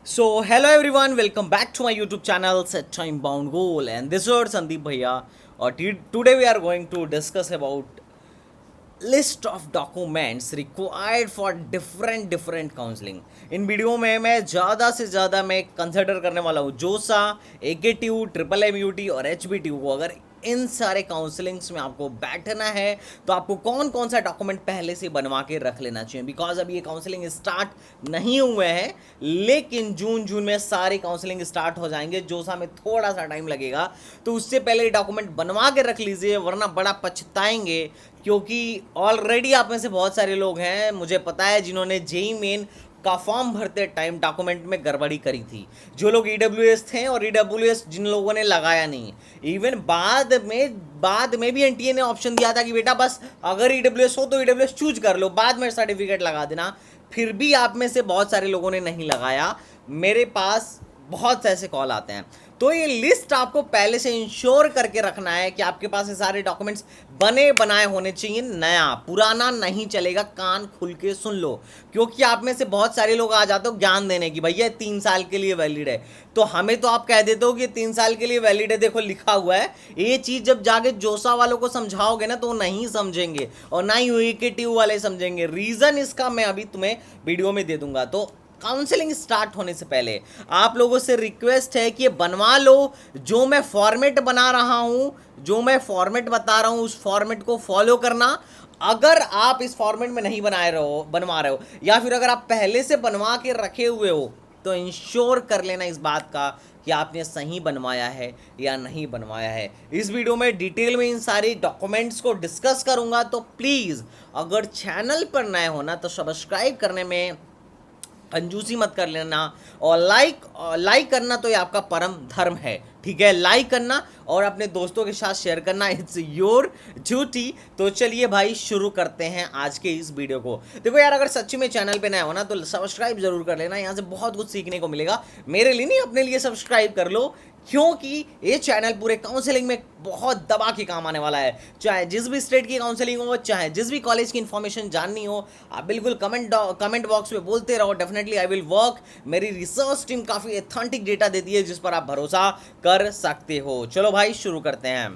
So, hello everyone, welcome back to my YouTube channel Set Time Bound Goal, and this is Sandeep Bhaiya. Today we are going to discuss about list of documents required for different counselling. In video में मैं ज़्यादा से ज़्यादा मैं consider करने वाला हूँ जोसा, AKTU, ट्रिपल MUT और HBTU को. अगर इन सारे काउंसलिंग्स में आपको बैठना है तो आपको कौन कौन सा डॉक्यूमेंट पहले से बनवा के रख लेना चाहिए, बिकॉज अभी ये काउंसलिंग स्टार्ट नहीं हुए हैं, लेकिन जून में सारे काउंसलिंग स्टार्ट हो जाएंगे. जोसा में थोड़ा सा टाइम लगेगा, तो उससे पहले डॉक्यूमेंट बनवा के रख लीजिए, वरना बड़ा पछताएंगे. क्योंकि ऑलरेडी आप में से बहुत सारे लोग हैं, मुझे पता है, जिन्होंने जेई मेन का फॉर्म भरते टाइम डॉक्यूमेंट में गड़बड़ी करी थी. जो लोग EWS थे और EWS जिन लोगों ने लगाया नहीं, इवन बाद में भी NTA ने ऑप्शन दिया था कि बेटा बस अगर EWS हो तो EWS चूज कर लो, बाद में सर्टिफिकेट लगा देना. फिर भी आप में से बहुत सारे लोगों ने नहीं लगाया. मेरे पास बहुत से ऐसे कॉल आते हैं. तो ये लिस्ट आपको पहले से इंश्योर करके रखना है कि आपके पास ये सारे डॉक्यूमेंट्स बने बनाए होने चाहिए. नया पुराना नहीं चलेगा, कान खुल के सुन लो. क्योंकि आप में से बहुत सारे लोग आ जाते हो ज्ञान देने की, भैया 3 साल के लिए वैलिड है. तो हमें तो आप कह देते हो कि 3 साल के लिए वैलिड है, देखो लिखा हुआ है. ये चीज़ जब जाके जोसा वालों को समझाओगे ना तो वो नहीं समझेंगे, और ना ही AKTU वाले समझेंगे. रीज़न इसका मैं अभी तुम्हें वीडियो में दे दूंगा. तो काउंसलिंग स्टार्ट होने से पहले आप लोगों से रिक्वेस्ट है कि ये बनवा लो. जो मैं फॉर्मेट बना रहा हूं, जो मैं फॉर्मेट बता रहा हूं, उस फॉर्मेट को फॉलो करना. अगर आप इस फॉर्मेट में नहीं बनवा रहे हो, या फिर अगर आप पहले से बनवा के रखे हुए हो, तो इंश्योर कर लेना इस बात का कि आपने सही बनवाया है या नहीं बनवाया है. इस वीडियो में डिटेल में इन सारे डॉक्यूमेंट्स को डिस्कस करूंगा. तो प्लीज़ अगर चैनल पर नए हो ना तो सब्सक्राइब करने में कंजूसी मत कर लेना, और लाइक करना तो ये आपका परम धर्म है. ठीक है, लाइक करना और अपने दोस्तों के साथ शेयर करना, इट्स योर ड्यूटी. तो चलिए भाई शुरू करते हैं आज के इस वीडियो को. देखो यार, अगर सच्ची में चैनल पे नया हो ना तो सब्सक्राइब जरूर कर लेना. यहाँ से बहुत कुछ सीखने को मिलेगा. मेरे लिए नहीं, अपने लिए सब्सक्राइब कर लो, क्योंकि ये चैनल पूरे काउंसलिंग में बहुत दबा के काम आने वाला है. चाहे जिस भी स्टेट की काउंसलिंग हो, चाहे जिस भी कॉलेज की इन्फॉर्मेशन जाननी हो, आप बिल्कुल कमेंट बॉक्स में बोलते रहो. Definitely I will work. मेरी रिसर्च टीम काफ़ी ऑथेंटिक डेटा देती है जिस पर आप भरोसा कर सकते हो. चलो भाई शुरू करते हैं.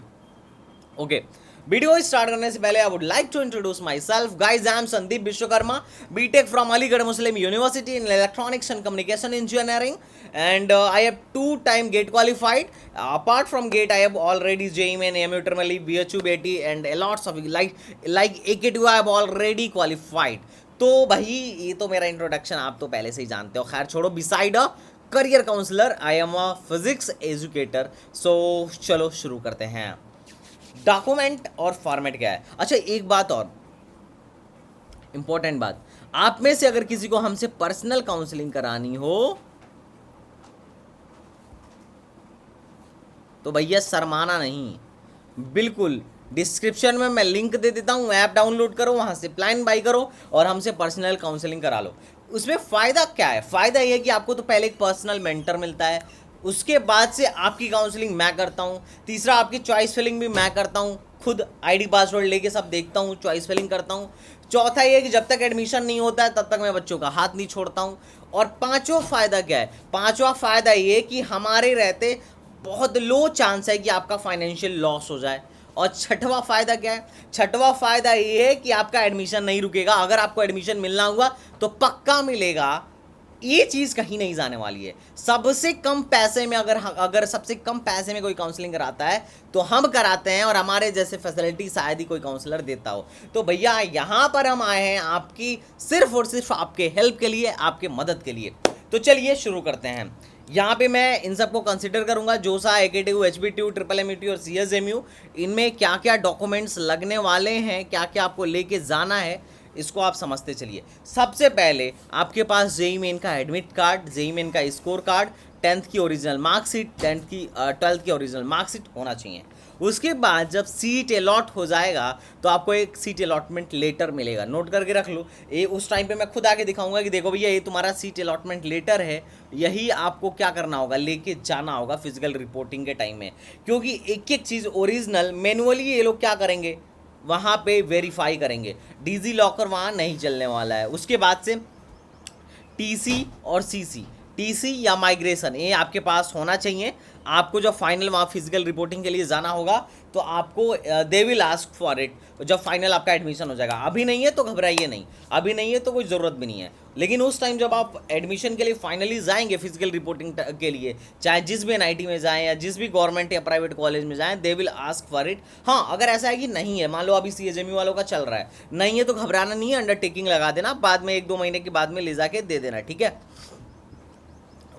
ओके, वीडियो स्टार्ट करने से पहले I would like to introduce myself. Guys, I am Sandeep Vishwakarma, BTech from Aligarh Muslim University in electronics and communication engineering, and I have 2-time GATE qualified. Apart from GATE, I have already JEE Main, AMU Terminally, BHU, BAT, and a lots of like AKTU I have already qualified. तो भाई ये तो मेरा introduction आप तो पहले से ही जानते हो. खैर छोड़ो. Beside a career counsellor, I am a physics educator. So चलो शुरू करते हैं. डॉक्यूमेंट और फॉर्मेट क्या है. अच्छा, एक बात और इंपॉर्टेंट बात, आप में से अगर किसी को हमसे पर्सनल काउंसलिंग करानी हो तो भैया शर्माना नहीं. बिल्कुल डिस्क्रिप्शन में मैं लिंक दे देता हूँ, ऐप डाउनलोड करो, वहाँ से प्लान बाई करो और हमसे पर्सनल काउंसलिंग करा लो. उसमें फ़ायदा क्या है? फ़ायदा ये है कि आपको तो पहले एक पर्सनल मेंटर मिलता है, उसके बाद से आपकी काउंसलिंग मैं करता हूँ, तीसरा आपकी चॉइस फिलिंग भी मैं करता हूँ, खुद ID पासवर्ड लेके सब देखता हूँ, चॉइस फिलिंग करता हूँ. चौथा ये कि जब तक एडमिशन नहीं होता है तब तक मैं बच्चों का हाथ नहीं छोड़ता हूँ. और पांचवा फ़ायदा क्या है? पांचवा फ़ायदा ये कि हमारे रहते बहुत लो चांस है कि आपका फाइनेंशियल लॉस हो जाए. और छठवां फ़ायदा क्या है? छठवां फ़ायदा ये है कि आपका एडमिशन नहीं रुकेगा. अगर आपको एडमिशन मिलना हुआ तो पक्का मिलेगा. ये चीज़ कहीं नहीं जाने वाली है. सबसे कम पैसे में अगर सबसे कम पैसे में कोई काउंसलिंग कराता है तो हम कराते हैं, और हमारे जैसे फैसिलिटी शायद ही कोई काउंसलर देता हो. तो भैया यहाँ पर हम आए हैं आपकी सिर्फ और सिर्फ आपके हेल्प के लिए, आपके मदद के लिए. तो चलिए शुरू करते हैं. यहाँ पे मैं इन सबको कंसिडर करूँगा, जोसा, AKTU, HBTU, ट्रिपल MUT और CSMU. इनमें क्या क्या डॉक्यूमेंट्स लगने वाले हैं, क्या क्या आपको लेके जाना है, इसको आप समझते चलिए. सबसे पहले आपके पास जेई मेन का एडमिट कार्ड, जेई मेन का स्कोर कार्ड, 10th की ओरिजिनल मार्कशीट, 12th की ओरिजिनल मार्कशीट होना चाहिए. उसके बाद जब सीट अलॉट हो जाएगा तो आपको एक सीट अलॉटमेंट लेटर मिलेगा. नोट करके रख लो. ये उस टाइम पे मैं खुद आके दिखाऊंगा कि देखो भैया ये तुम्हारा सीट अलॉटमेंट लेटर है. यही आपको क्या करना होगा, लेके जाना होगा फिजिकल रिपोर्टिंग के टाइम में. क्योंकि एक एक चीज़ ओरिजिनल मैनुअली ये लोग क्या करेंगे, वहाँ पे वेरीफाई करेंगे. डिजी लॉकर वहाँ नहीं चलने वाला है. उसके बाद से TC और CC टीसी या माइग्रेशन, ये आपके पास होना चाहिए। आपको जब फाइनल वहाँ फिजिकल रिपोर्टिंग के लिए जाना होगा तो आपको they will ask for it जब फाइनल आपका एडमिशन हो जाएगा। अभी नहीं है तो घबराइए नहीं, अभी नहीं है तो कोई ज़रूरत भी नहीं है, लेकिन उस टाइम जब आप एडमिशन के लिए फाइनली जाएंगे फिजिकल रिपोर्टिंग के लिए, चाहे जिस भी एनआईटी में जाएं या जिस भी गवर्नमेंट या प्राइवेट कॉलेज में जाएं, they will ask for it. हाँ, अगर ऐसा है कि नहीं है, मान लो अभी सीएचएमयू वालों का चल रहा है, नहीं है तो घबराना नहीं है, अंडरटेकिंग लगा देना, बाद में 1-2 महीने के बाद में ले जाके दे देना, ठीक है।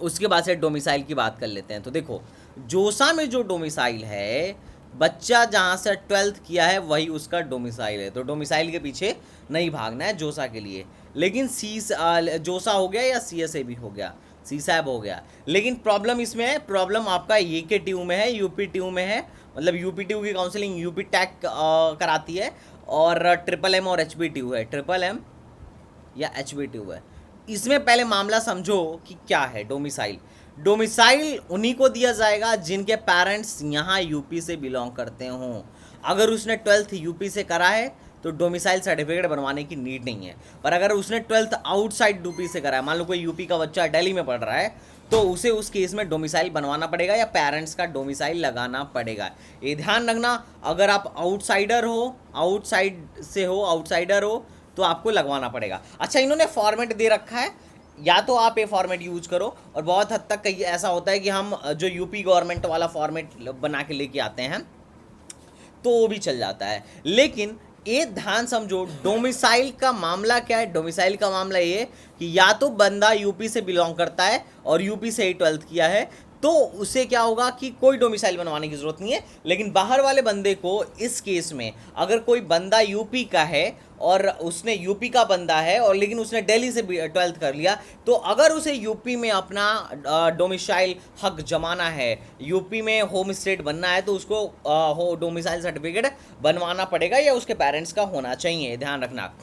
उसके बाद से डोमिसाइल की बात कर लेते हैं। तो देखो, जोसा में जो डोमिसाइल है, बच्चा जहाँ से 12th किया है वही उसका डोमिसाइल है, तो डोमिसाइल के पीछे नहीं भागना है जोसा के लिए। लेकिन जोसा हो गया या सीएसए भी हो गया, सीसैब हो गया, लेकिन प्रॉब्लम इसमें है, प्रॉब्लम आपका ये के ट्यू में है, यूपी ट्यू में है, मतलब यूपी ट्यू की काउंसलिंग यूपी टैक कराती है, और MMM और एचबी ट्यू है, MMM या एचबी ट्यू है। इसमें पहले मामला समझो कि क्या है डोमिसाइल। डोमिसाइल उन्हीं को दिया जाएगा जिनके पेरेंट्स यहाँ यूपी से बिलोंग करते हों। अगर उसने 12th यूपी से करा है तो डोमिसाइल सर्टिफिकेट बनवाने की नीड नहीं है, पर अगर उसने 12th आउटसाइड यूपी से करा है, मान लो कोई यूपी का बच्चा दिल्ली में पढ़ रहा है, तो उसे उस केस में डोमिसाइल बनवाना पड़ेगा या पेरेंट्स का डोमिसाइल लगाना पड़ेगा। ये ध्यान रखना, अगर आप आउटसाइडर हो, आउटसाइड से हो, आउटसाइडर हो, तो आपको लगवाना पड़ेगा। अच्छा, इन्होंने फॉर्मेट दे रखा है, या तो आप ये फॉर्मेट यूज करो, और बहुत हद तक कई ऐसा होता है कि हम जो यूपी गवर्नमेंट वाला फॉर्मेट बना के लेके आते हैं तो वो भी चल जाता है। लेकिन ये ध्यान समझो, डोमिसाइल का मामला क्या है। डोमिसाइल का मामला ये कि या तो बंदा यूपी से बिलोंग करता है और यूपी से ही 12th किया है, तो उसे क्या होगा कि कोई डोमिसाइल बनवाने की जरूरत नहीं है। लेकिन बाहर वाले बंदे को इस केस में, अगर कोई बंदा यूपी का है और उसने यूपी का बंदा है और लेकिन उसने दिल्ली से 12th कर लिया, तो अगर उसे यूपी में अपना डोमिसाइल हक जमाना है, यूपी में होम स्टेट बनना है, तो उसको डोमिसाइल सर्टिफिकेट बनवाना पड़ेगा या उसके पेरेंट्स का होना चाहिए, ध्यान रखना।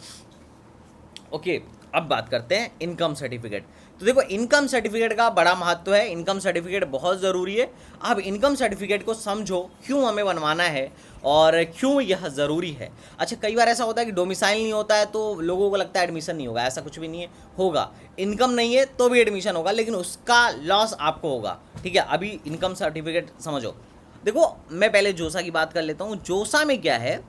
ओके, अब बात करते हैं इनकम सर्टिफिकेट। तो देखो, इनकम सर्टिफिकेट का बड़ा महत्व है, इनकम सर्टिफिकेट बहुत ज़रूरी है। अब इनकम सर्टिफिकेट को समझो क्यों हमें बनवाना है और क्यों यह ज़रूरी है। अच्छा, कई बार ऐसा होता है कि डोमिसाइल नहीं होता है तो लोगों को लगता है एडमिशन नहीं होगा, ऐसा कुछ भी नहीं है, होगा। इनकम नहीं है तो भी एडमिशन होगा, लेकिन उसका लॉस आपको होगा, ठीक है। अभी इनकम सर्टिफिकेट समझो। देखो, मैं पहले जोसा की बात कर लेता हूँ। जोसा में क्या है,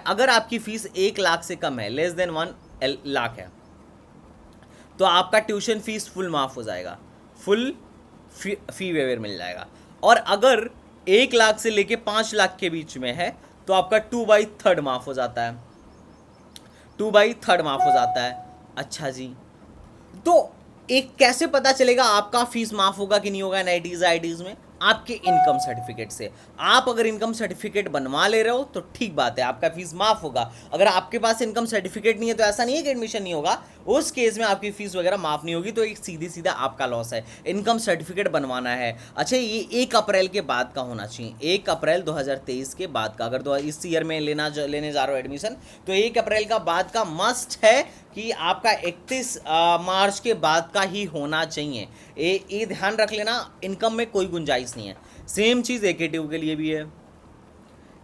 अगर आपकी फीस 1 लाख से कम है, लेस देन 1 लाख है, तो आपका ट्यूशन फीस फुल माफ़ हो जाएगा, फुल फी वेवर मिल जाएगा। और अगर 1 लाख से लेके 5 लाख के बीच में है तो आपका 2/3 माफ़ हो जाता है, 2/3 माफ़ हो जाता है। अच्छा जी, तो एक कैसे पता चलेगा आपका फीस माफ़ होगा कि नहीं होगा एनआईटीज़ आईटीज़ में? आपके इनकम सर्टिफिकेट से। आप अगर इनकम सर्टिफिकेट बनवा ले रहे हो तो ठीक बात है, आपका फीस माफ़ होगा। अगर आपके पास इनकम सर्टिफिकेट नहीं है तो ऐसा नहीं है कि एडमिशन नहीं होगा, उस केस में आपकी फीस वगैरह माफ़ नहीं होगी, तो एक सीधी सीधा आपका लॉस है। इनकम सर्टिफिकेट बनवाना है। अच्छा, ये 1 अप्रैल के बाद का होना चाहिए, 1 अप्रैल 2023 के बाद का। अगर इस ईयर में लेने जा रहे हो एडमिशन, तो 1 अप्रैल का बाद का मस्ट है कि आपका 31 मार्च के बाद का ही होना चाहिए। ये ध्यान रख लेना, इनकम में कोई गुंजाइश नहीं है। सेम चीज़ एकेटीयू के लिए भी है।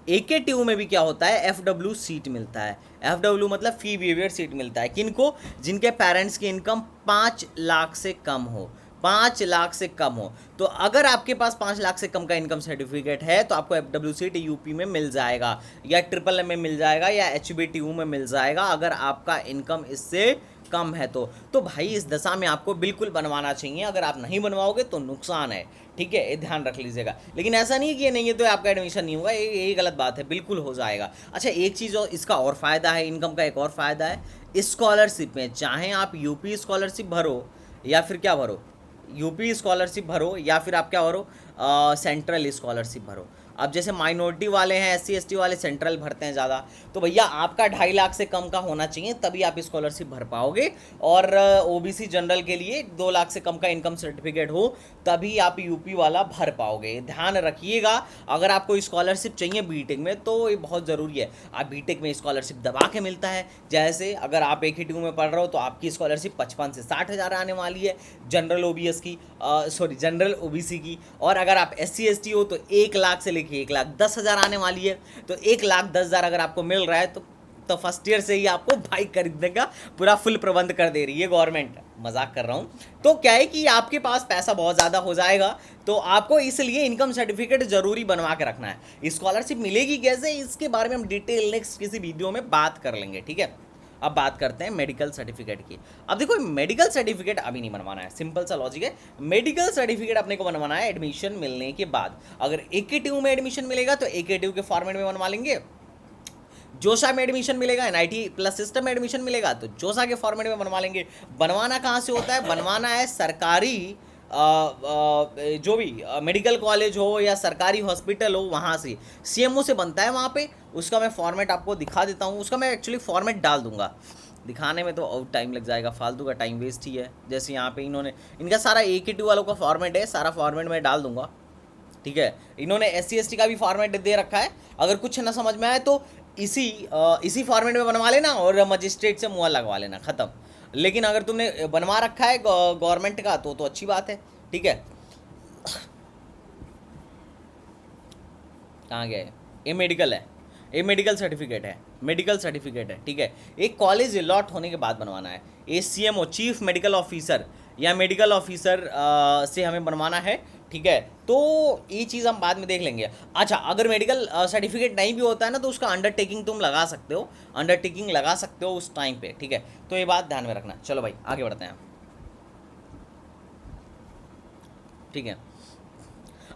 एकेटीयू में भी क्या होता है, FW सीट मिलता है। FW मतलब फी वेवर सीट मिलता है किनको? जिनके पेरेंट्स की इनकम 5 लाख से कम हो, 5 लाख से कम हो। तो अगर आपके पास 5 लाख से कम का इनकम सर्टिफिकेट है तो आपको FW सीट यूपी में मिल जाएगा, या MMM में मिल जाएगा, या HBTU में मिल जाएगा, अगर आपका इनकम इससे कम है तो भाई इस दशा में आपको बिल्कुल बनवाना चाहिए। अगर आप नहीं बनवाओगे तो नुकसान है, ठीक है, ये ध्यान रख लीजिएगा। लेकिन ऐसा नहीं है कि ये नहीं है तो आपका एडमिशन नहीं होगा, ये गलत बात है, बिल्कुल हो जाएगा। अच्छा, एक चीज़ और इसका और फ़ायदा है, इनकम का एक और फ़ायदा है स्कॉलरशिप में। चाहे आप यूपी स्कॉलरशिप भरो या फिर क्या भरो, यूपी स्कॉलरशिप भरो या फिर आप क्या भरो, सेंट्रल स्कॉलरशिप भरो। अब जैसे माइनॉरिटी वाले हैं, SC ST वाले सेंट्रल भरते हैं ज़्यादा, तो भैया आपका 2.5 लाख से कम का होना चाहिए, तभी आप स्कॉलरशिप भर पाओगे। और OBC जनरल के लिए 2 लाख से कम का इनकम सर्टिफिकेट हो तभी आप यूपी वाला भर पाओगे। ध्यान रखिएगा, अगर आपको स्कॉलरशिप चाहिए बीटेक में तो ये बहुत ज़रूरी है। आप बीटेक में स्कॉलरशिप दबा के मिलता है, जैसे अगर आप AKTU में पढ़ रहे हो तो आपकी स्कॉलरशिप 55 से 60 हज़ार आने वाली है, जनरल OBC की। और अगर आप SC ST हो तो 1 लाख से 1,10,000 आने वाली है। तो 1,10,000 अगर आपको मिल रहा है तो फर्स्ट ईयर से ही आपको बाइक खरीदने का पूरा फुल प्रबंध कर दे रही है गवर्नमेंट। मजाक कर रहा हूँ। तो क्या है कि आपके पास पैसा बहुत ज़्यादा हो जाएगा, तो आपको इसलिए इनकम सर्टिफिकेट जरूरी बनवा के रखना है। स्कॉलरशिप मिलेगी कैसे, इसके बारे में हम डिटेल नेक्स्ट किसी वीडियो में बात कर लेंगे, ठीक है। अब बात करते हैं मेडिकल सर्टिफिकेट की। अब देखो मेडिकल सर्टिफिकेट अभी नहीं बनवाना है, सिंपल सा लॉजिक है। मेडिकल सर्टिफिकेट अपने को बनवाना है एडमिशन मिलने के बाद। अगर AKTU में एडमिशन मिलेगा तो AKTU के फॉर्मेट में बनवा लेंगे। जोसा में एडमिशन मिलेगा, NIT प्लस सिस्टम में एडमिशन मिलेगा तो जोसा के फॉर्मेट में बनवा लेंगे। बनवाना कहाँ से होता है, बनवाना है सरकारी जो भी मेडिकल कॉलेज हो या सरकारी हॉस्पिटल हो वहाँ से, CMO से बनता है वहाँ पे। उसका मैं फॉर्मेट आपको दिखा देता हूँ, उसका मैं एक्चुअली फॉर्मेट डाल दूंगा। दिखाने में तो और टाइम लग जाएगा, फालतू का टाइम वेस्ट ही है। जैसे यहाँ पे इन्होंने इनका सारा AKTU वालों का फॉर्मेट है, सारा फॉर्मेट मैं डाल दूंगा, ठीक है। इन्होंने SC ST का भी फॉर्मेट दे रखा है। अगर कुछ ना समझ में आए तो इसी फॉर्मेट में बनवा लेना और मजिस्ट्रेट से मुहर लगवा लेना, ख़त्म। लेकिन अगर तुमने बनवा रखा है गवर्नमेंट का तो अच्छी बात है, ठीक है। कहाँ गया है, ये मेडिकल है, ये मेडिकल सर्टिफिकेट है, मेडिकल सर्टिफिकेट है, ठीक है। एक कॉलेज अलॉट होने के बाद बनवाना है। CMO चीफ मेडिकल ऑफिसर या मेडिकल ऑफिसर से हमें बनवाना है, ठीक है। तो ये चीज़ हम बाद में देख लेंगे। अच्छा, अगर मेडिकल सर्टिफिकेट नहीं भी होता है ना तो उसका अंडरटेकिंग तुम लगा सकते हो, अंडरटेकिंग लगा सकते हो उस टाइम पे, ठीक है। तो ये बात ध्यान में रखना। चलो भाई आगे बढ़ते हैं, ठीक है।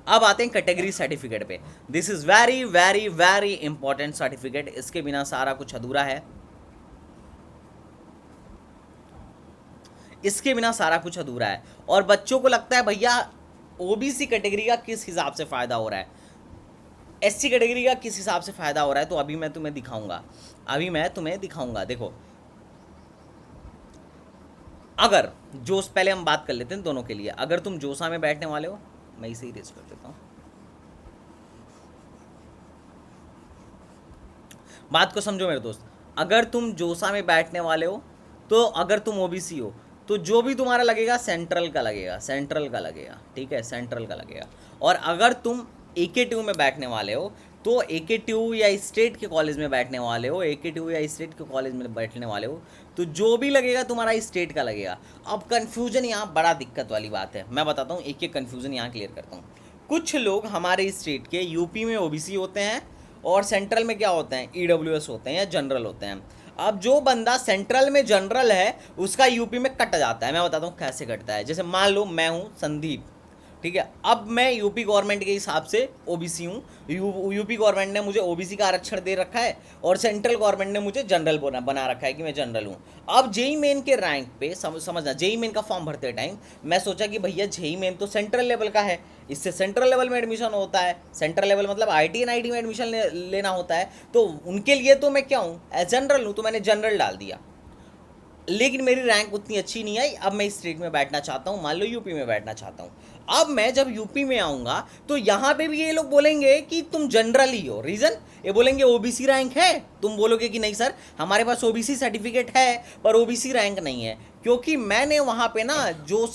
अब आते हैं कैटेगरी सर्टिफिकेट पे। This is very very very important certificate, इसके बिना सारा कुछ अधूरा है, इसके बिना सारा कुछ अधूरा है। और बच्चों को लगता है भैया OBC कैटेगरी का किस हिसाब से फ़ायदा हो रहा है, SC कैटेगरी का किस हिसाब से फ़ायदा हो रहा है, तो अभी मैं तुम्हें दिखाऊंगा, देखो। अगर जोश, पहले हम बात कर लेते हैं दोनों के लिए। अगर तुम जोसा में बैठने वाले हो, मैं इसे ही रेस कर देता हूँ, बात को समझो मेरे दोस्त। अगर तुम जोसा में बैठने वाले हो तो अगर तुम OBC हो तो जो भी तुम्हारा लगेगा सेंट्रल का लगेगा, ठीक है, सेंट्रल का लगेगा। और अगर तुम AKTU में बैठने वाले हो तो AKTU या स्टेट के कॉलेज में बैठने वाले हो, AKTU या स्टेट के कॉलेज में बैठने वाले हो तो जो भी लगेगा तुम्हारा स्टेट का लगेगा। अब कन्फ्यूजन यहाँ बड़ा दिक्कत वाली बात है, मैं बताता हूँ, एक एक कन्फ्यूजन यहाँ क्लियर करता हूँ। कुछ लोग हमारे स्टेट के UP में OBC होते हैं और सेंट्रल में क्या होते हैं, EWS होते हैं या जनरल होते हैं। अब जो बंदा सेंट्रल में जनरल है उसका UP में कट जाता है। मैं बताता हूँ कैसे कटता है। जैसे मान लो मैं हूँ संदीप, ठीक है। अब मैं UP गवर्नमेंट के हिसाब से OBC हूँ, UP गवर्नमेंट ने मुझे OBC का आरक्षण दे रखा है और सेंट्रल गवर्नमेंट ने मुझे जनरल बना रखा है कि मैं जनरल हूँ। अब JEE मेन के रैंक पे समझना, JEE मेन का फॉर्म भरते टाइम मैं सोचा कि भैया JEE मेन तो सेंट्रल लेवल का है, इससे सेंट्रल लेवल में एडमिशन होता है। सेंट्रल लेवल मतलब IIT NIT में एडमिशन लेना होता है, तो उनके लिए तो मैं क्या हूँ, जनरल हूँ, तो मैंने जनरल डाल दिया। लेकिन मेरी रैंक उतनी अच्छी नहीं आई। अब मैं इस स्टेट में बैठना चाहता हूँ, मान लो UP में बैठना चाहता हूँ। अब मैं जब UP में आऊँगा तो यहाँ पे भी ये लोग बोलेंगे कि तुम जनरल ही हो। रीज़न, ये बोलेंगे OBC रैंक है, तुम बोलोगे कि नहीं सर हमारे पास OBC सर्टिफिकेट है पर OBC रैंक नहीं है, क्योंकि मैंने वहाँ पे ना जो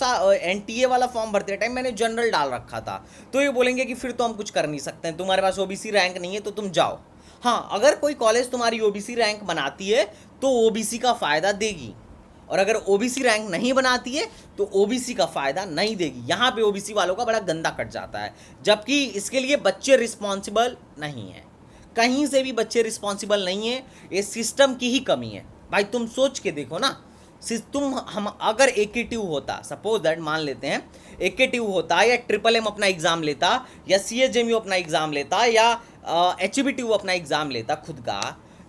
NTA वाला फॉर्म भरते टाइम मैंने जनरल डाल रखा था। तो ये बोलेंगे कि फिर तो हम कुछ कर नहीं सकते हैं, तुम्हारे पास OBC रैंक नहीं है तो तुम जाओ। हाँ, अगर कोई कॉलेज तुम्हारी OBC रैंक बनाती है तो OBC का फ़ायदा देगी, और अगर OBC रैंक नहीं बनाती है तो OBC का फ़ायदा नहीं देगी। यहाँ पे OBC वालों का बड़ा गंदा कट जाता है, जबकि इसके लिए बच्चे रिस्पॉन्सिबल नहीं हैं, कहीं से भी बच्चे रिस्पॉन्सिबल नहीं है। ये सिस्टम की ही कमी है भाई। तुम सोच के देखो ना, हम अगर AKTU होता, सपोज दैट मान लेते हैं AKTU होता या MMM अपना एग्ज़ाम लेता या CHMU अपना एग्ज़ाम लेता या HBTU अपना एग्ज़ाम लेता खुद का,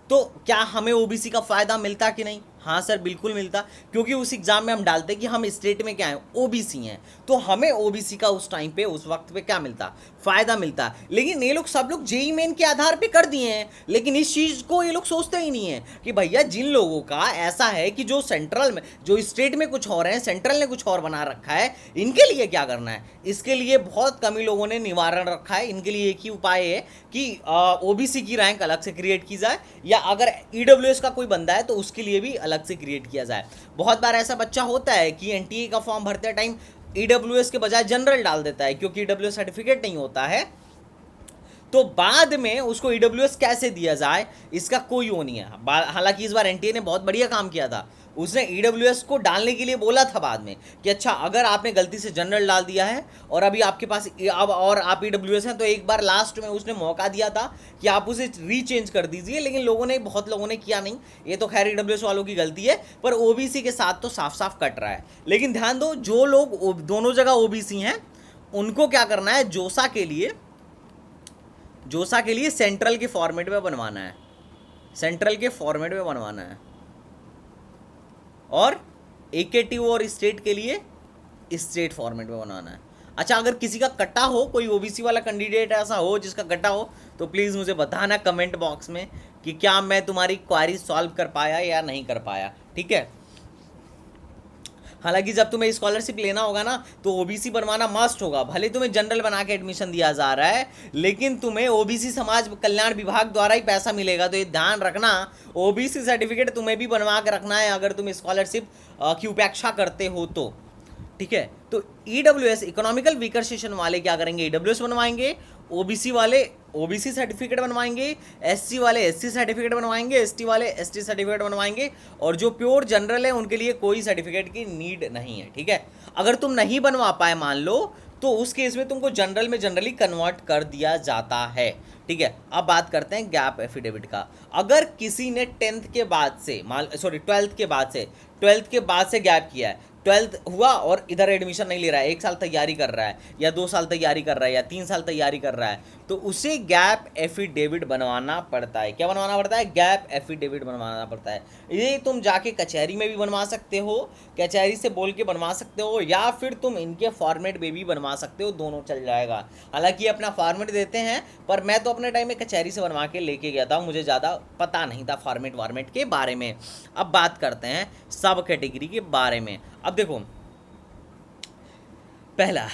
तो क्या हमें OBC का फ़ायदा मिलता कि नहीं? हाँ सर बिल्कुल मिलता, क्योंकि उस एग्ज़ाम में हम डालते कि हम स्टेट में क्या हैं, OBC हैं, तो हमें OBC का उस टाइम पे उस वक्त पे क्या मिलता, फ़ायदा मिलता। लेकिन ये लोग सब लोग JEE मेन के आधार पे कर दिए हैं, लेकिन इस चीज़ को ये लोग सोचते ही नहीं है कि भैया जिन लोगों का ऐसा है कि जो सेंट्रल में, जो स्टेट में कुछ और है, सेंट्रल ने कुछ और बना रखा है, इनके लिए क्या करना है। इसके लिए बहुत कम ही लोगों ने निवारण रखा है। इनके लिए एक ही उपाय है कि OBC की रैंक अलग से क्रिएट की जाए, या अगर EWS का कोई बंदा है तो उसके लिए भी अलग से क्रिएट किया जाए। बहुत बार ऐसा बच्चा होता है कि NTA का फॉर्म भरते टाइम EWS के बजाय जनरल डाल देता है, क्योंकि EWS सर्टिफिकेट नहीं होता है, तो बाद में उसको EWS कैसे दिया जाए इसका कोई वो नहीं है। हालांकि इस बार NTA ने बहुत बढ़िया काम किया था, उसने ईडब्ल्यूएस को डालने के लिए बोला था बाद में कि अच्छा अगर आपने गलती से जनरल डाल दिया है और अभी आपके पास अब और आप ईडब्ल्यूएस हैं तो एक बार लास्ट में उसने मौका दिया था कि आप उसे रीचेंज कर दीजिए, लेकिन बहुत लोगों ने किया नहीं। ये तो खैर ईडब्ल्यूएस वालों की गलती है, पर ओबीसी के साथ तो साफ साफ कट रहा है। लेकिन ध्यान दो, जो लोग दोनों जगह ओबीसी हैं उनको क्या करना है, जोसा के लिए सेंट्रल के फॉर्मेट में बनवाना है, सेंट्रल के फॉर्मेट में बनवाना है, और एकेटीओ और स्टेट के लिए स्टेट फॉर्मेट में बनाना है। अच्छा, अगर किसी का कटा हो, कोई ओबीसी वाला कैंडिडेट ऐसा हो जिसका कटा हो, तो प्लीज़ मुझे बताना कमेंट बॉक्स में कि क्या मैं तुम्हारी क्वारी सॉल्व कर पाया या नहीं कर पाया, ठीक है। हालांकि जब तुम्हें स्कॉलरशिप लेना होगा ना तो ओबीसी बनवाना मस्ट होगा। भले तुम्हें जनरल बना के एडमिशन दिया जा रहा है, लेकिन तुम्हें ओबीसी समाज कल्याण विभाग द्वारा ही पैसा मिलेगा, तो ये ध्यान रखना। ओबीसी सर्टिफिकेट तुम्हें भी बनवा के रखना है अगर तुम स्कॉलरशिप की उपेक्षा करते हो तो, ठीक है। तो ईडब्ल्यूएस इकोनॉमिकल वीकर सेशन वाले क्या करेंगे, ईडब्ल्यूएस बनवाएंगे, ओबीसी वाले ओबीसी सर्टिफिकेट बनवाएंगे, एससी वाले एससी सर्टिफिकेट बनवाएंगे, एसटी वाले एसटी सर्टिफिकेट बनवाएंगे, और जो प्योर जनरल है उनके लिए कोई सर्टिफिकेट की नीड नहीं है, ठीक है। अगर तुम नहीं बनवा पाए मान लो, तो उस केस में तुमको जनरल में जनरली कन्वर्ट कर दिया जाता है, ठीक है। अब बात करते हैं गैप एफिडेविट का। अगर किसी ने 10th के बाद से 12th के बाद से गैप किया है, 12th हुआ और इधर एडमिशन नहीं ले रहा है, 1 साल तैयारी कर रहा है या 2 साल तैयारी कर रहा है या 3 साल तैयारी कर रहा है, तो उसे गैप एफिडेविट बनवाना पड़ता है। क्या बनवाना पड़ता है, गैप एफिडेविट बनवाना पड़ता है। ये तुम जाके कचहरी में भी बनवा सकते हो, कचहरी से बोल के बनवा सकते हो, या फिर तुम इनके फॉर्मेट में भी बनवा सकते हो, दोनों चल जाएगा। हालांकि ये अपना फॉर्मेट देते हैं, पर मैं तो अपने टाइम में कचहरी से बनवा के लेके गया था, मुझे ज़्यादा पता नहीं था फॉर्मेट के बारे में। अब बात करते हैं सब कैटेगरी के बारे में। अब देखो, पहला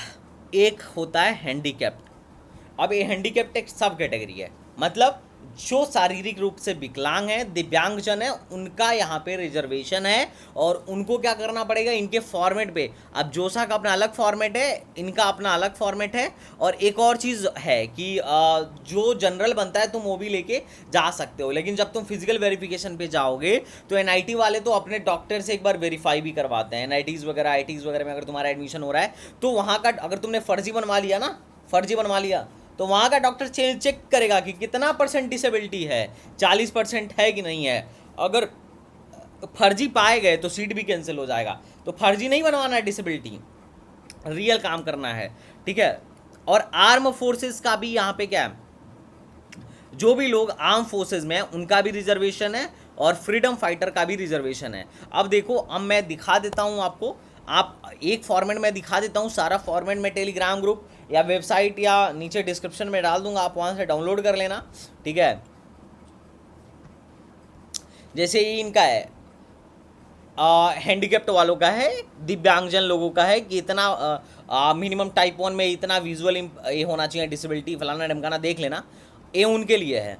एक होता है हैंडीकैप्ड। अब ये हैंडीकैप्ड एक सब कैटेगरी है, मतलब जो शारीरिक रूप से विकलांग है, दिव्यांगजन है, उनका यहाँ पे रिजर्वेशन है, और उनको क्या करना पड़ेगा, इनके फॉर्मेट पे। अब जोसा का अपना अलग फॉर्मेट है, इनका अपना अलग फॉर्मेट है। और एक और चीज़ है कि जो जनरल बनता है तुम वो भी लेके जा सकते हो, लेकिन जब तुम फिजिकल वेरिफिकेशन पे जाओगे तो एनआईटी वाले तो अपने डॉक्टर से एक बार वेरीफाई भी करवाते हैं। एनआईटीज़ वगैरह आईटीज़ वगैरह में अगर तुम्हारा एडमिशन हो रहा है तो वहाँ का अगर तुमने फर्जी बनवा लिया तो वहाँ का डॉक्टर चेक करेगा कि कितना % डिसेबिलिटी है, 40% है कि नहीं है। अगर फर्जी पाए गए तो सीट भी कैंसिल हो जाएगा। तो फर्जी नहीं बनवाना है, डिसेबिलिटी रियल काम करना है, ठीक है। और आर्म फोर्सेस का भी यहाँ पे क्या है, जो भी लोग आर्म फोर्सेस में हैं उनका भी रिजर्वेशन है, और फ्रीडम फाइटर का भी रिजर्वेशन है। अब देखो, अब मैं दिखा देता हूँ आपको, आप एक फॉर्मेट में दिखा देता हूँ, सारा फॉर्मेट में टेलीग्राम ग्रुप या वेबसाइट या नीचे डिस्क्रिप्शन में डाल दूंगा, आप वहाँ से डाउनलोड कर लेना, ठीक है। जैसे ये इनका है, हैंडीकैप्ड वालों का है, दिव्यांगजन लोगों का है कि इतना मिनिमम टाइप 1 में इतना विजुअल ये होना चाहिए, डिसेबिलिटी फलाना ढमकाना, देख लेना। ये उनके लिए है,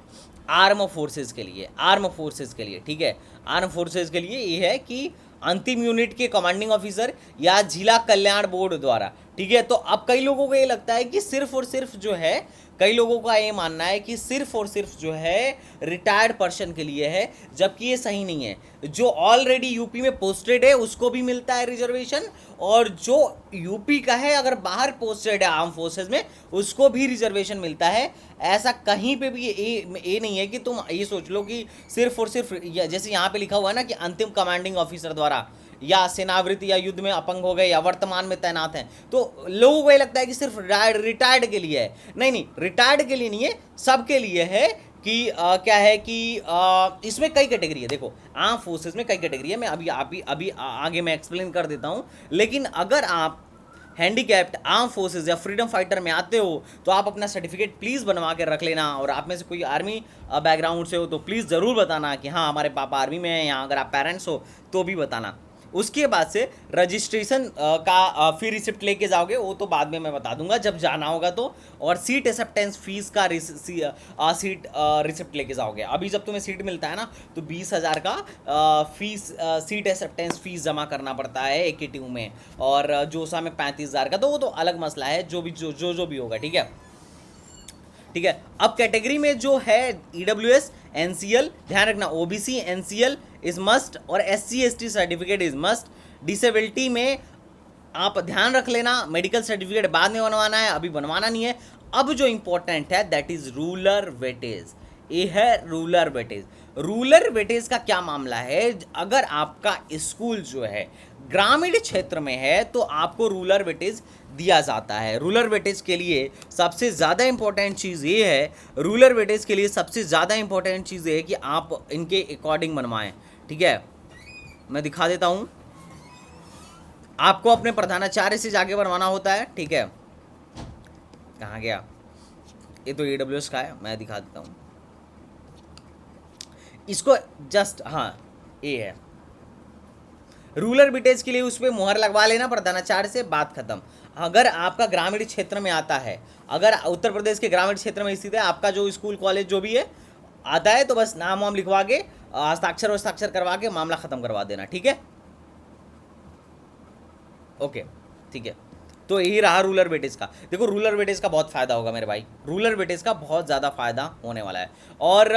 आर्म फोर्सेस के लिए, ठीक है। आर्म फोर्सेस के लिए ये है कि अंतिम यूनिट के कमांडिंग ऑफिसर या जिला कल्याण बोर्ड द्वारा, ठीक है। तो अब कई लोगों को ये लगता है कि सिर्फ और सिर्फ जो है, कई लोगों का ये मानना है कि सिर्फ और सिर्फ जो है रिटायर्ड पर्सन के लिए है, जबकि ये सही नहीं है। जो ऑलरेडी यूपी में पोस्टेड है उसको भी मिलता है रिजर्वेशन, और जो यूपी का है अगर बाहर पोस्टेड है आर्म फोर्सेस में उसको भी रिजर्वेशन मिलता है। ऐसा कहीं पे भी ये नहीं है कि तुम ये सोच लो कि सिर्फ और सिर्फ, जैसे यहाँ पे लिखा हुआ है ना कि अंतिम कमांडिंग ऑफिसर द्वारा, या सेनावृत्ति या युद्ध में अपंग हो गए या वर्तमान में तैनात हैं, तो लोगों को ये लगता है कि सिर्फ रिटायर्ड के लिए है। नहीं, रिटायर्ड के लिए नहीं है, सबके लिए है। कि क्या है कि इसमें कई कैटेगरी है। देखो, आर्म फोर्सेस में कई कैटेगरी है, मैं अभी आगे मैं एक्सप्लेन कर देता हूँ। लेकिन अगर आप हैंडीकैप्ड, आर्म फोर्सेस या फ्रीडम फाइटर में आते हो तो आप अपना सर्टिफिकेट प्लीज़ बनवा के रख लेना। और आप में से कोई आर्मी बैकग्राउंड से हो तो प्लीज़ ज़रूर बताना कि हाँ हमारे पापा आर्मी में हैं, या अगर आप पेरेंट्स हो तो भी बताना। उसके बाद से रजिस्ट्रेशन का फिर रिसिप्ट लेके जाओगे, वो तो बाद में मैं बता दूंगा जब जाना होगा तो। और सीट एक्सेप्टेंस फीस का सीट रिसिप्ट लेके जाओगे। अभी जब तुम्हें सीट मिलता है ना तो 20,000 का फीस, सीट एक्सेप्टेंस फीस जमा करना पड़ता है एकेटीयू में, और जोसा में 35,000 का। तो वो तो अलग मसला है, जो भी होगा, ठीक है। अब कैटेगरी में जो है ईडब्ल्यूएस, एनसीएल, ध्यान रखना, ओबीसी, एनसीएल, इज मस्ट और SC ST certificate is must. Disability में आप ध्यान रख लेना, मेडिकल सर्टिफिकेट बाद में बनवाना है, अभी बनवाना नहीं है। अब जो इंपॉर्टेंट है दैट इज रूलर वेटेज, ये है रूलर वेटेज। रूलर वेटेज का क्या मामला है, अगर आपका स्कूल जो है ग्रामीण क्षेत्र में है तो आपको रूलर वेटेज दिया जाता है। रूलर वेटेज के लिए सबसे ज़्यादा इंपॉर्टेंट चीज़ ये है, रूलर वेटेज के लिए सबसे ज़्यादा इंपॉर्टेंट चीज़ ये है कि आप इनके अकॉर्डिंग बनवाएं। ठीक है, मैं दिखा देता हूँ। आपको अपने प्रधानाचार्य से जाके बनवाना होता है। ठीक है, कहाँ गया, ये तो AWS का है, मैं दिखा देता हूँ इसको जस्ट। हाँ, ये है रूलर वेटेज के लिए, उस पर मुहर लगवा लेना प्रधानाचार्य से, बात खत्म। अगर आपका ग्रामीण क्षेत्र में आता है, अगर उत्तर प्रदेश के ग्रामीण क्षेत्र में स्थित है आपका जो स्कूल कॉलेज जो भी है आता है, तो बस नाम वाम लिखवा के हस्ताक्षर करवा के मामला खत्म करवा देना। ठीक है, ओके, ठीक है। तो यही रहा रूलर वेटेज का। देखो रूलर वेटेज का बहुत फ़ायदा होगा मेरे भाई, रूलर वेटेज का बहुत ज़्यादा फ़ायदा होने वाला है। और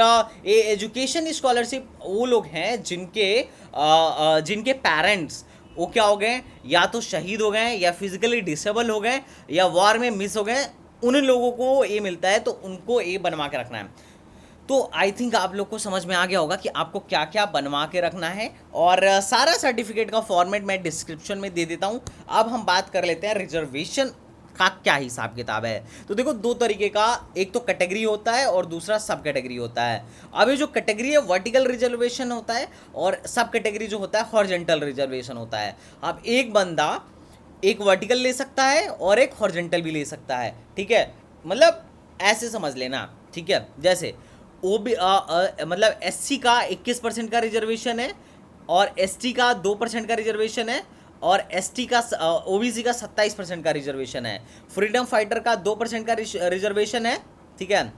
ये एजुकेशन स्कॉलरशिप वो लोग हैं जिनके पेरेंट्स वो क्या हो गए, या तो शहीद हो गए, या फिजिकली डिसेबल हो गए, या वॉर में मिस हो गए, उन लोगों को ये मिलता है, तो उनको ये बनवा के रखना है। तो आई थिंक आप लोग को समझ में आ गया होगा कि आपको क्या क्या बनवा के रखना है, और सारा सर्टिफिकेट का फॉर्मेट मैं डिस्क्रिप्शन में दे देता हूँ। अब हम बात कर लेते हैं रिजर्वेशन का क्या हिसाब किताब है। तो देखो दो तरीके का, एक तो कैटेगरी होता है और दूसरा सब कैटेगरी होता है। अब ये जो कैटेगरी है वर्टिकल रिजर्वेशन होता है, और सब कैटेगरी जो होता है हॉरिजॉन्टल रिजर्वेशन होता है। अब एक बंदा एक वर्टिकल ले सकता है और एक हॉरिजॉन्टल भी ले सकता है। ठीक है, मतलब ऐसे समझ लेना। ठीक है, जैसे मतलब SC का 21% का रिजर्वेशन है, और ST का 2% का रिजर्वेशन है, और ST का OBC का 27% का रिजर्वेशन है। फ्रीडम फाइटर का 2% का रिजर्वेशन है। ठीक है,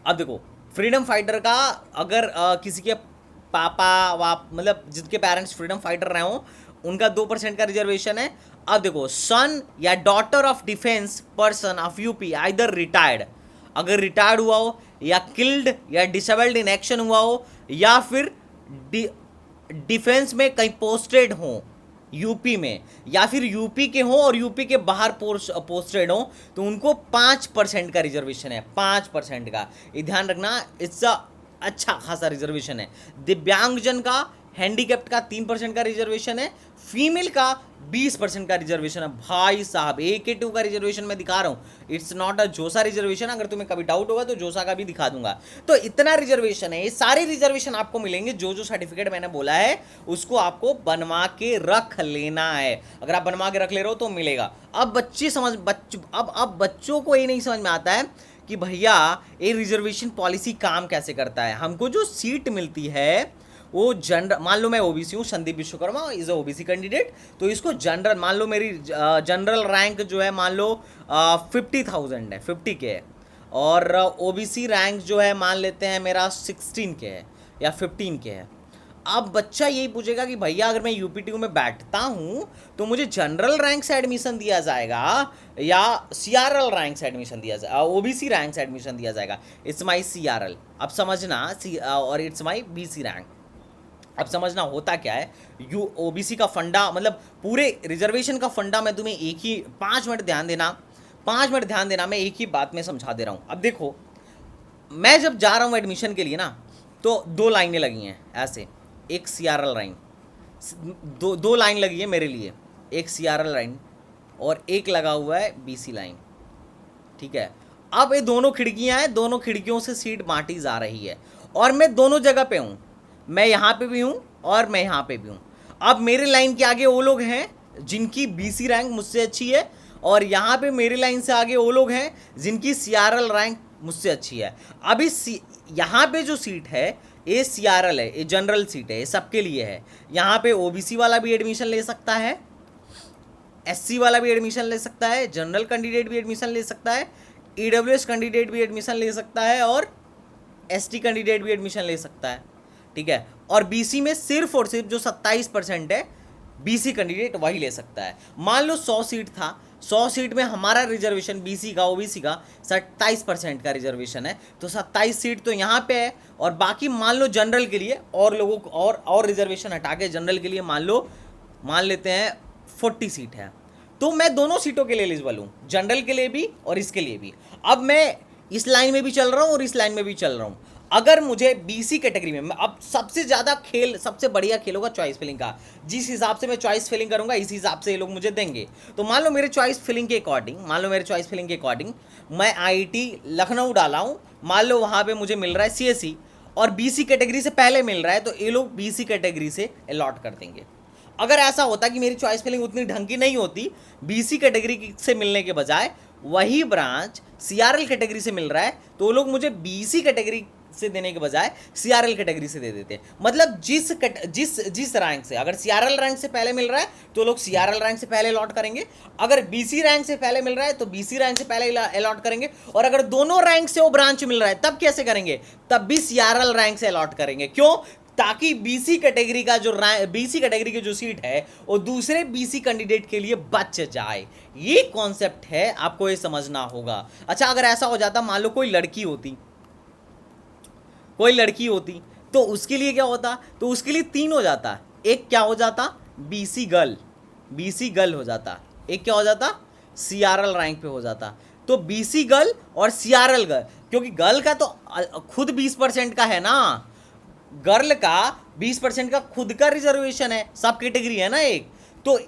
अब देखो फ्रीडम फाइटर का अगर किसी के पापा मतलब जिनके पेरेंट्स फ्रीडम फाइटर रहे हों, उनका 2% का रिजर्वेशन है। अब देखो सन या daughter of defence person of UP either retired, अगर रिटायर्ड हुआ हो, या किल्ड या डिसेबल्ड इन एक्शन हुआ हो, या फिर डिफेंस में कहीं पोस्टेड हो यूपी में, या फिर यूपी के हो और यूपी के बाहर पोस्टेड हो, तो उनको 5% का रिजर्वेशन है। 5% का, ये ध्यान रखना, इसका अच्छा खासा रिजर्वेशन है। दिव्यांगजन का, हैंडीकैप्ड का 3% का रिजर्वेशन है। फीमेल का 20% का रिजर्वेशन है। भाई साहब AK2 का रिजर्वेशन मैं दिखा रहा हूँ, इट्स नॉट अ जोसा रिजर्वेशन। अगर तुम्हें कभी डाउट होगा तो जोसा का भी दिखा दूंगा। तो इतना रिजर्वेशन है, ये सारे रिजर्वेशन आपको मिलेंगे। जो जो सर्टिफिकेट मैंने बोला है उसको आपको बनवा के रख लेना है। अगर आप बनवा के रख ले रहे हो तो मिलेगा। अब अब बच्चों को ये नहीं समझ में आता है कि भैया ये रिजर्वेशन पॉलिसी काम कैसे करता है। हमको जो सीट मिलती है वो जनरल, मान लो मैं OBC हूँ, Sandeep Vishwakarma is a OBC candidate, तो इसको जनरल मान लो, मेरी जनरल रैंक जो है मान लो 50,000 है, 50K है, और OBC रैंक जो है मान लेते हैं मेरा 16K है या 15K है। अब बच्चा यही पूछेगा कि भैया अगर मैं UPTU में बैठता हूँ तो मुझे जनरल रैंक से एडमिशन दिया जाएगा या CRL रैंक से एडमिशन दिया जाएगा, OBC रैंक से एडमिशन दिया जाएगा। इट्स माई CRL, अब समझना, और इट्स माई BC रैंक। अब समझना होता क्या है, OBC का फंडा, मतलब पूरे रिजर्वेशन का फंडा मैं तुम्हें एक ही 5 मिनट ध्यान देना, 5 मिनट ध्यान देना, मैं एक ही बात में समझा दे रहा हूँ। अब देखो मैं जब जा रहा हूँ एडमिशन के लिए ना, तो 2 लाइनें लगी हैं ऐसे, एक CRL लाइन, दो लाइन लगी है मेरे लिए, एक CRL लाइन और एक लगा हुआ है BC लाइन। ठीक है, अब ये दोनों खिड़कियाँ हैं, दोनों खिड़कियों से सीट बांटी जा रही है, और मैं दोनों जगह पे हूँ, मैं यहाँ पे भी हूँ और मैं यहाँ पे भी हूँ। अब मेरे लाइन के आगे वो लोग हैं जिनकी BC रैंक मुझसे अच्छी है, और यहाँ पे मेरी लाइन से आगे वो लोग हैं जिनकी CRL रैंक मुझसे अच्छी है। अभी यहाँ पे जो सीट है ये CRL है, ये जनरल सीट है, ये सबके लिए है। यहाँ पे OBC वाला भी एडमिशन ले सकता है, SC वाला भी एडमिशन ले सकता है, जनरल कैंडिडेट भी एडमिशन ले सकता है, EWS कैंडिडेट भी एडमिशन ले सकता है, और ST कैंडिडेट भी एडमिशन ले सकता है। ठीक है, और BC में सिर्फ और सिर्फ जो 27% है बीसी कैंडिडेट वही ले सकता है। मान लो 100 सीट था, 100 सीट में हमारा रिजर्वेशन बीसी का ओबीसी का 27% का रिजर्वेशन है, तो 27 सीट तो यहाँ पे है। और बाकी मान लो जनरल के लिए और लोगों को और रिजर्वेशन हटा के जनरल के लिए मान लेते हैं 40 सीट है, तो मैं दोनों सीटों के लिए एलिजिबल हूँ, जनरल के लिए भी और इसके लिए भी। अब मैं इस लाइन में भी चल रहा हूँ और इस लाइन में भी चल रहा हूँ। अगर मुझे बीसी कैटेगरी में, अब सबसे ज़्यादा खेल, सबसे बढ़िया खेल होगा चॉइस फिलिंग का। जिस हिसाब से मैं चॉइस फिलिंग करूंगा इस हिसाब से ये लोग मुझे देंगे। तो मान लो मेरे चॉइस फिलिंग के अकॉर्डिंग मैं आईआईटी लखनऊ डाला हूँ, मान लो वहाँ पे मुझे मिल रहा है सीएससी और बीसी कैटेगरी से पहले मिल रहा है, तो ये लोग बीसी कैटेगरी से अलॉट कर देंगे। अगर ऐसा होता कि मेरी चॉइस फिलिंग उतनी ढंग की नहीं होती, बीसी कैटेगरी से मिलने के बजाय वही ब्रांच सीआरएल कैटेगरी से मिल रहा है, तो वो लोग मुझे बीसी कैटेगरी से देने के बजाय सीआरएल कैटेगरी से दे देते। मतलब जिस रैंक से, अगर सीआरएल रैंक से पहले मिल रहा है तो लोग सीआरएल रैंक से पहले अलॉट करेंगे, अगर बीसी रैंक से पहले मिल रहा है तो बीसी रैंक से पहले अलॉट करेंगे, और अगर दोनों रैंक से वो ब्रांच मिल रहा है तब कैसे करेंगे, तब भी सीआरएल रैंक से अलॉट करेंगे। क्यों? ताकि बीसी कैटेगरी की जो सीट है वो दूसरे बीसी कैंडिडेट के लिए बच जाए। ये कॉन्सेप्ट है, आपको ये समझना होगा। अच्छा, अगर ऐसा हो जाता, मान लो कोई लड़की होती तो उसके लिए क्या होता, तो उसके लिए 3 हो जाता। एक क्या हो जाता, बीसी गर्ल हो जाता, एक क्या हो जाता, सीआरएल रैंक पे हो जाता। तो बीसी गर्ल और सीआरएल गर्ल, क्योंकि गर्ल का तो खुद 20% का है ना, गर्ल का 20% का खुद का रिजर्वेशन है, सब कैटेगरी है ना एक, तो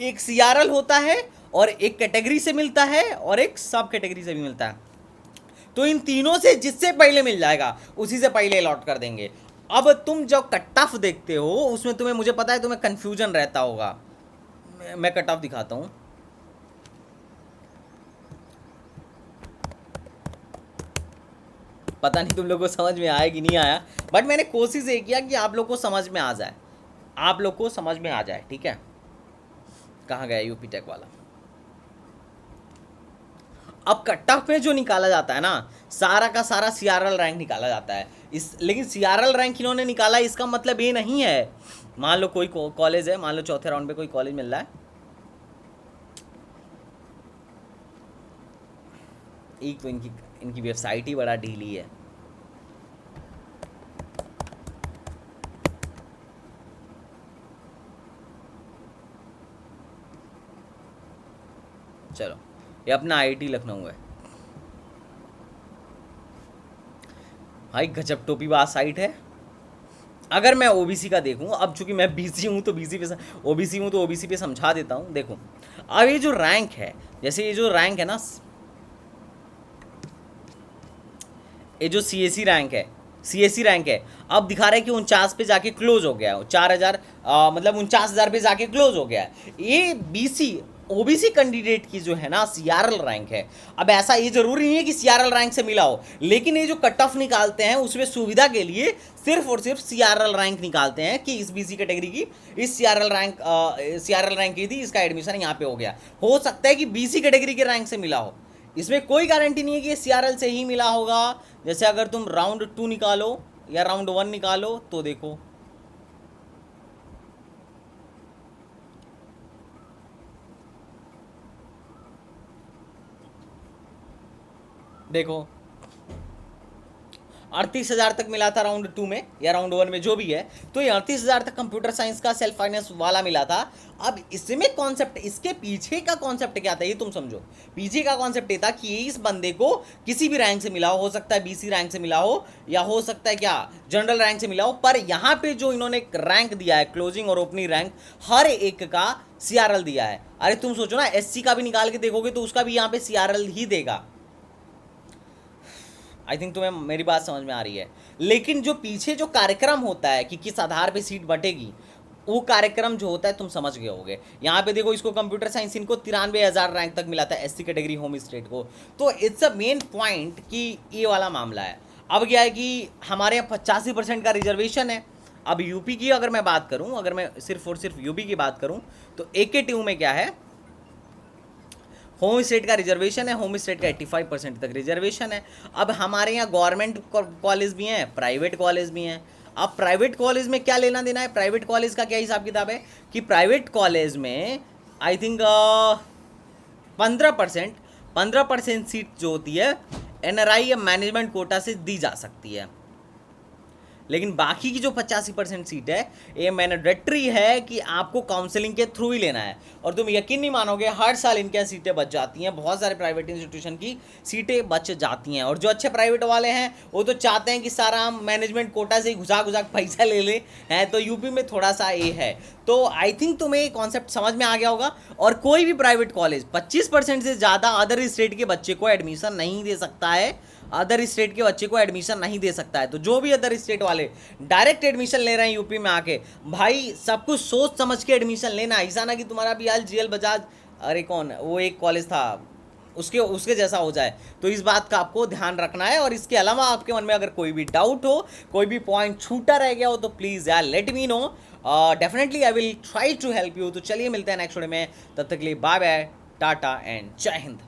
एक सीआरएल होता है और एक कैटेगरी से मिलता है और एक सब कैटेगरी से भी मिलता है। तो इन तीनों से जिससे पहले मिल जाएगा उसी से पहले अलॉट कर देंगे। अब तुम जब कट ऑफ देखते हो उसमें तुम्हें, मुझे पता है तुम्हें कंफ्यूजन रहता होगा, मैं कट ऑफ दिखाता हूं। पता नहीं तुम लोगों को समझ में आया कि नहीं आया, बट मैंने कोशिश ये किया कि आप लोग को समझ में आ जाए, ठीक है। कहाँ गया यूपी टेक वाला? अब कट ऑफ में जो निकाला जाता है ना, सारा का सारा सीआरएल रैंक निकाला जाता है। लेकिन सीआरएल रैंक इन्होंने निकाला, इसका मतलब ये नहीं है, मान लो कोई कॉलेज है, मान लो चौथे राउंड पे कोई कॉलेज मिल रहा है, एक तो इनकी वेबसाइट ही बड़ा ढीली है। चलो, ये अपना आईआईटी लखनऊ है भाई, गजब टोपी बाज साइट है। अगर मैं ओबीसी का देखूं, अब चूंकि मैं बीसी हूं तो ओबीसी पे समझा देता हूं। देखो, अब ये जो रैंक है, जैसे ये जो रैंक है ना, ये जो सीएसी रैंक है, अब दिखा रहा है कि 49 पे जाके क्लोज हो गया है, 4000 मतलब 49,000 पे जाके क्लोज हो गया है। ये बीसी ओबीसी कैंडिडेट की जो है ना सीआरएल रैंक है। अब ऐसा ये जरूरी नहीं है कि सीआरएल रैंक से मिला हो, लेकिन ये जो कट ऑफ निकालते हैं उसमें सुविधा के लिए सिर्फ और सिर्फ सीआरएल रैंक निकालते हैं कि इस बीसी कैटेगरी की इस सीआरएल रैंक की थी, इसका एडमिशन यहाँ पे हो गया। हो सकता है कि बीसी कैटेगरी के रैंक से मिला हो, इसमें कोई गारंटी नहीं है कि ये सीआरएल से ही मिला होगा। जैसे अगर तुम राउंड 2 निकालो या राउंड 1 निकालो तो देखो, देखो 38,000 तक मिला था राउंड 2 में या राउंड 1 में, जो भी है। तो ये 38,000 तक कंप्यूटर साइंस का सेल्फ फाइनेंस वाला मिला था। अब इसमें कॉन्सेप्ट, इसके पीछे का कॉन्सेप्ट क्या था ये तुम समझो। पीछे का कॉन्सेप्ट ये था कि इस बंदे को किसी भी रैंक से मिला हो सकता है बीसी रैंक से मिला हो, या हो सकता है क्या जनरल रैंक से मिला हो, पर यहाँ पे जो इन्होंने रैंक दिया है, क्लोजिंग और ओपनिंग रैंक, हर एक का सीआरएल दिया है। अरे तुम सोचो ना, एससी का भी निकाल के देखोगे तो उसका भी यहाँ पे सीआरएल ही देगा। आई थिंक तुम्हें मेरी बात समझ में आ रही है। लेकिन जो पीछे जो कार्यक्रम होता है कि किस आधार पे सीट बटेगी, वो कार्यक्रम जो होता है तुम समझ गए होगे। यहाँ पे देखो, इसको कंप्यूटर साइंस इनको 93,000 रैंक तक मिला था एससी कैटेगरी होम स्टेट को। तो इट्स अ मेन पॉइंट कि ये वाला मामला है। अब क्या है कि हमारे यहाँ 85% का रिजर्वेशन है। अब यूपी की अगर मैं बात करूँ, अगर मैं सिर्फ और सिर्फ यूपी की बात करूँ, तो AKTU में क्या है, होम स्टेट का रिजर्वेशन है, होम स्टेट का 85% तक रिजर्वेशन है। अब हमारे यहाँ गवर्नमेंट कॉलेज भी हैं, प्राइवेट कॉलेज भी हैं। अब प्राइवेट कॉलेज में क्या लेना देना है, प्राइवेट कॉलेज का क्या हिसाब किताब है कि प्राइवेट कॉलेज में आई थिंक 15% सीट जो होती है NRI या मैनेजमेंट कोटा से दी जा सकती है, लेकिन बाकी की जो 85% सीट है ये मैंडेटरी है कि आपको काउंसलिंग के थ्रू ही लेना है। और तुम यकीन नहीं मानोगे, हर साल इनके यहाँ सीटें बच जाती हैं, बहुत सारे प्राइवेट इंस्टीट्यूशन की सीटें बच जाती हैं। और जो अच्छे प्राइवेट वाले हैं वो तो चाहते हैं कि सारा हम मैनेजमेंट कोटा से ही घुसा पैसा ले ले हैं, तो यूपी में थोड़ा सा ये है। तो आई थिंक तुम्हें ये कॉन्सेप्ट समझ में आ गया होगा। और कोई भी प्राइवेट कॉलेज 25% से ज़्यादा अदर स्टेट के बच्चे को एडमिशन नहीं दे सकता है, अदर स्टेट के बच्चे को एडमिशन नहीं दे सकता है। तो जो भी अदर स्टेट वाले डायरेक्ट एडमिशन ले रहे हैं यूपी में आके, भाई सब कुछ सोच समझ के एडमिशन लेना, ऐसा ना कि तुम्हारा भी हाल GL बजाज, अरे कौन वो एक कॉलेज था उसके जैसा हो जाए। तो इस बात का आपको ध्यान रखना है। और इसके अलावा आपके मन में अगर कोई भी डाउट हो, कोई भी पॉइंट छूटा रह गया हो, तो प्लीज़ यार let me know, definitely I will try to help you. तो चलिए मिलते हैं नेक्स्ट वीडियो में, तब तक के लिए बाय बाय, टाटा एंड जय हिंद।